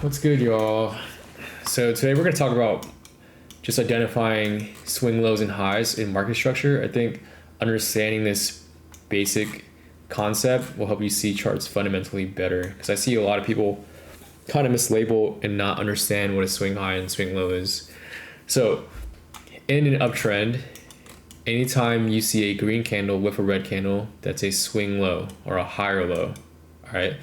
What's good, y'all? So today we're going to talk about just identifying swing lows and highs in market structure. I think understanding this basic concept will help you see charts fundamentally better, because I see a lot of people kind of mislabel and not understand what a swing high and swing low is. So in an uptrend, anytime you see a green candle with a red candle, that's a swing low or a higher low. All right.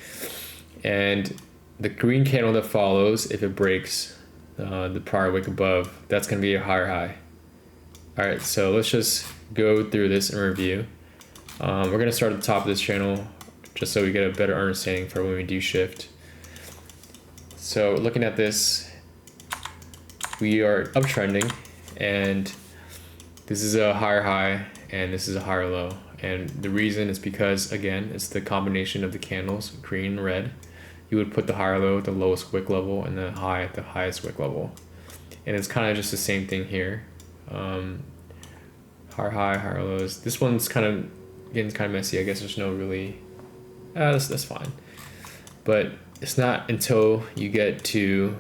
And the green candle that follows, if it breaks the prior wick above, that's going to be a higher high. All right, so let's just go through this and review. We're going to start at the top of this channel just so we get a better understanding for when we do shift. So looking at this, we are uptrending, and this is a higher high and this is a higher low. And the reason is because, again, it's the combination of the candles, green and red. You would put the higher low at the lowest wick level and the high at the highest wick level. And it's kind of just the same thing here. Higher high, higher lows. This one's kind of getting kind of messy. I guess there's no really, that's fine. But it's not until you get to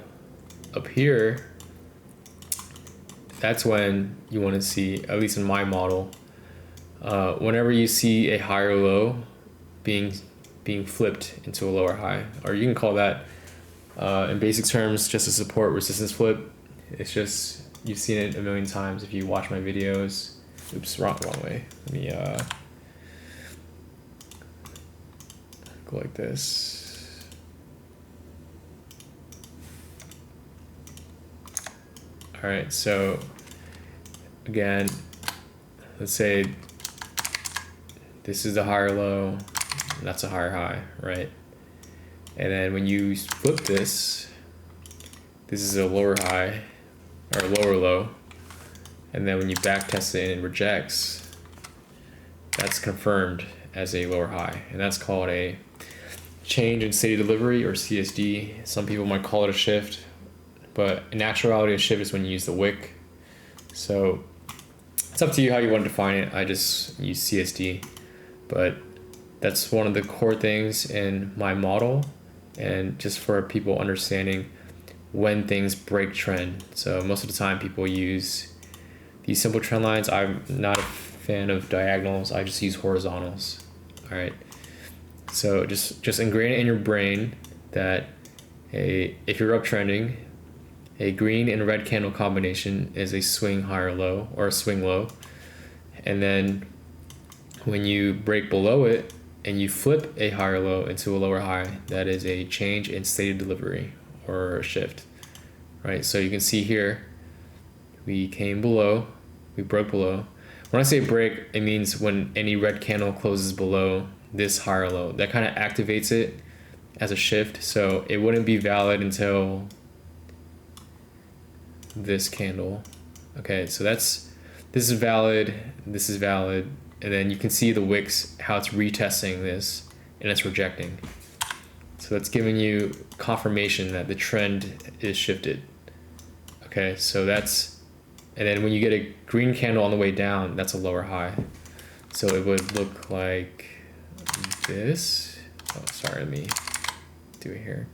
up here, that's when you want to see, at least in my model, whenever you see a higher low being flipped into a lower high, or you can call that in basic terms just a support resistance flip. It's just, you've seen it a million times if you watch my videos. Oops, wrong way. Let me go like this. All right, so again, let's say this is the higher low, that's a higher high, right? And then when you flip this, this is a lower high or lower low. And then when you back test it and it rejects, that's confirmed as a lower high. And that's called a change in state of delivery, or CSD. Some people might call it a shift, but in actuality, a shift is when you use the wick. So it's up to you how you want to define it. I just use CSD, but that's one of the core things in my model, and just for people understanding when things break trend. So most of the time people use these simple trend lines. I'm not a fan of diagonals. I just use horizontals. All right. So just ingrain it in your brain that if you're uptrending, a green and red candle combination is a swing higher low or a swing low. And then when you break below it and you flip a higher low into a lower high, that is a change in state of delivery or a shift, right? So you can see here, we came below, we broke below. When I say break, it means when any red candle closes below this higher low, that kind of activates it as a shift. So it wouldn't be valid until this candle. Okay, so this is valid, this is valid. And then you can see the wicks, how it's retesting this and it's rejecting. So that's giving you confirmation that the trend is shifted. Okay, so that's, and then when you get a green candle on the way down, that's a lower high. So it would look like this. Oh, sorry, let me do it here.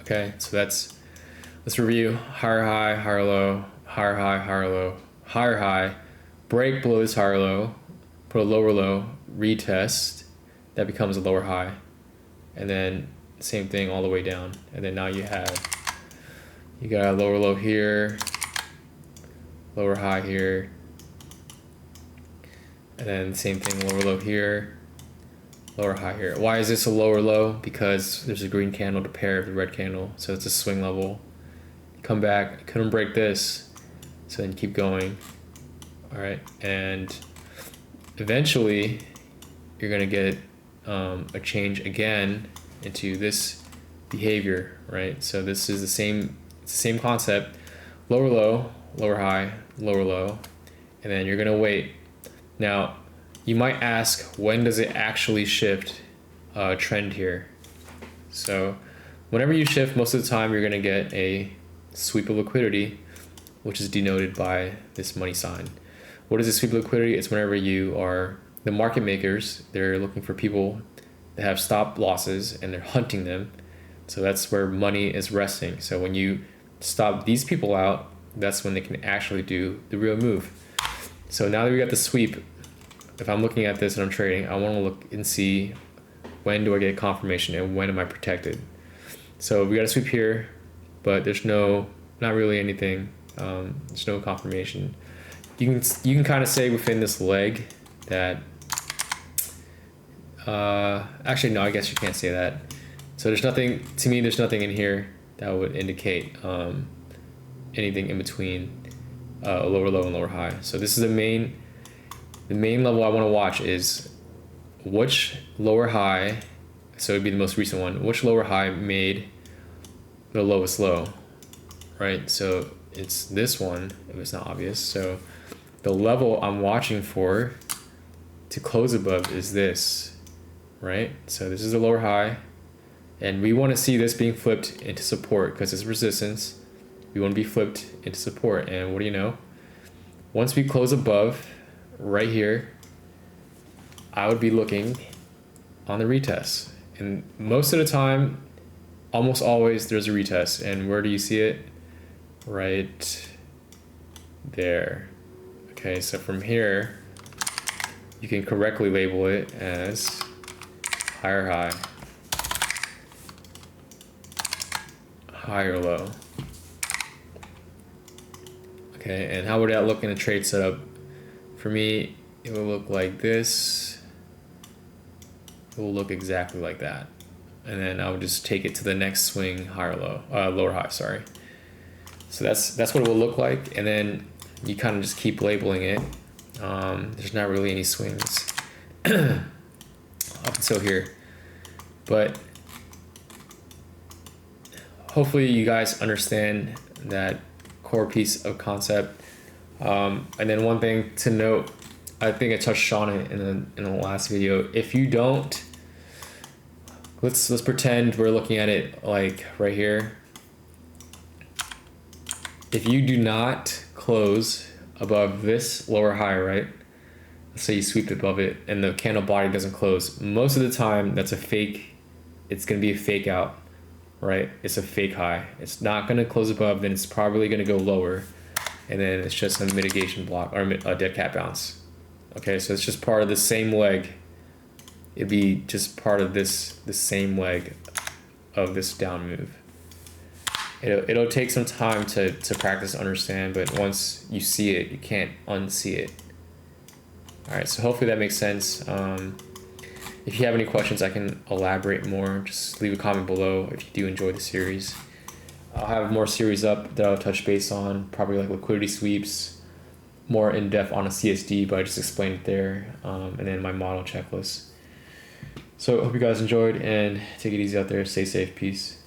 Okay, so let's review. Higher high, higher low, higher high, higher low, higher high, break below this higher low, put a lower low, retest, that becomes a lower high, and then same thing all the way down. And then now you got a lower low here, lower high here, and then same thing, lower low here, lower high here. Why is this a lower low? Because there's a green candle to pair with the red candle, so it's a swing level. Come back, couldn't break this, so then keep going. All right, and eventually you're gonna get a change again into this behavior, right? So this is it's the same concept: lower low, lower high, lower low, and then you're gonna wait. Now, you might ask, when does it actually shift trend here? So whenever you shift, most of the time you're gonna get a sweep of liquidity, which is denoted by this money sign. What is a sweep of liquidity? It's whenever you are, the market makers, they're looking for people they have stop losses and they're hunting them. So that's where money is resting. So when you stop these people out, that's when they can actually do the real move. So now that we got the sweep, if I'm looking at this and I'm trading, I want to look and see when do I get confirmation and when am I protected. So we got a sweep here, but there's not really anything. There's no confirmation. You can kind of say within this leg that actually no, I guess you can't say that. So there's nothing, to me, there's nothing in here that would indicate anything in between a lower low and lower high. So this is the main level I want to watch is which lower high, so it'd be the most recent one, which lower high made the lowest low, right? So it's this one, if it's not obvious. So the level I'm watching for to close above is this, right? So this is the lower high, and we want to see this being flipped into support because it's resistance. We want to be flipped into support, and what do you know? Once we close above right here, I would be looking on the retest. And most of the time, almost always, there's a retest. And where do you see it? Right there. Okay, so from here, you can correctly label it as higher high, higher low. Okay, and how would that look in a trade setup? For me, it will look like this. It will look exactly like that. And then I would just take it to the next swing, higher low, lower high, sorry. So that's what it will look like. And then you kind of just keep labeling it. There's not really any swings up until here. But hopefully you guys understand that core piece of concept. And then one thing to note, I think I touched on it in the last video. If you don't, let's pretend we're looking at it like right here. If you do not close above this lower high, right? Let's say you sweep above it and the candle body doesn't close. Most of the time, that's a fake. It's gonna be a fake out, right? It's a fake high. It's not gonna close above, then it's probably gonna go lower. And then it's just a mitigation block or a dead cat bounce. Okay, so it's just part of the same leg. It'd be just part of the same leg of this down move. It'll take some time to practice and understand, but once you see it, you can't unsee it. All right, so hopefully that makes sense. If you have any questions, I can elaborate more. Just leave a comment below if you do enjoy the series. I'll have more series up that I'll touch base on, probably like liquidity sweeps, more in depth on a CSD, but I just explained it there, and then my model checklist. So I hope you guys enjoyed and take it easy out there. Stay safe. Peace.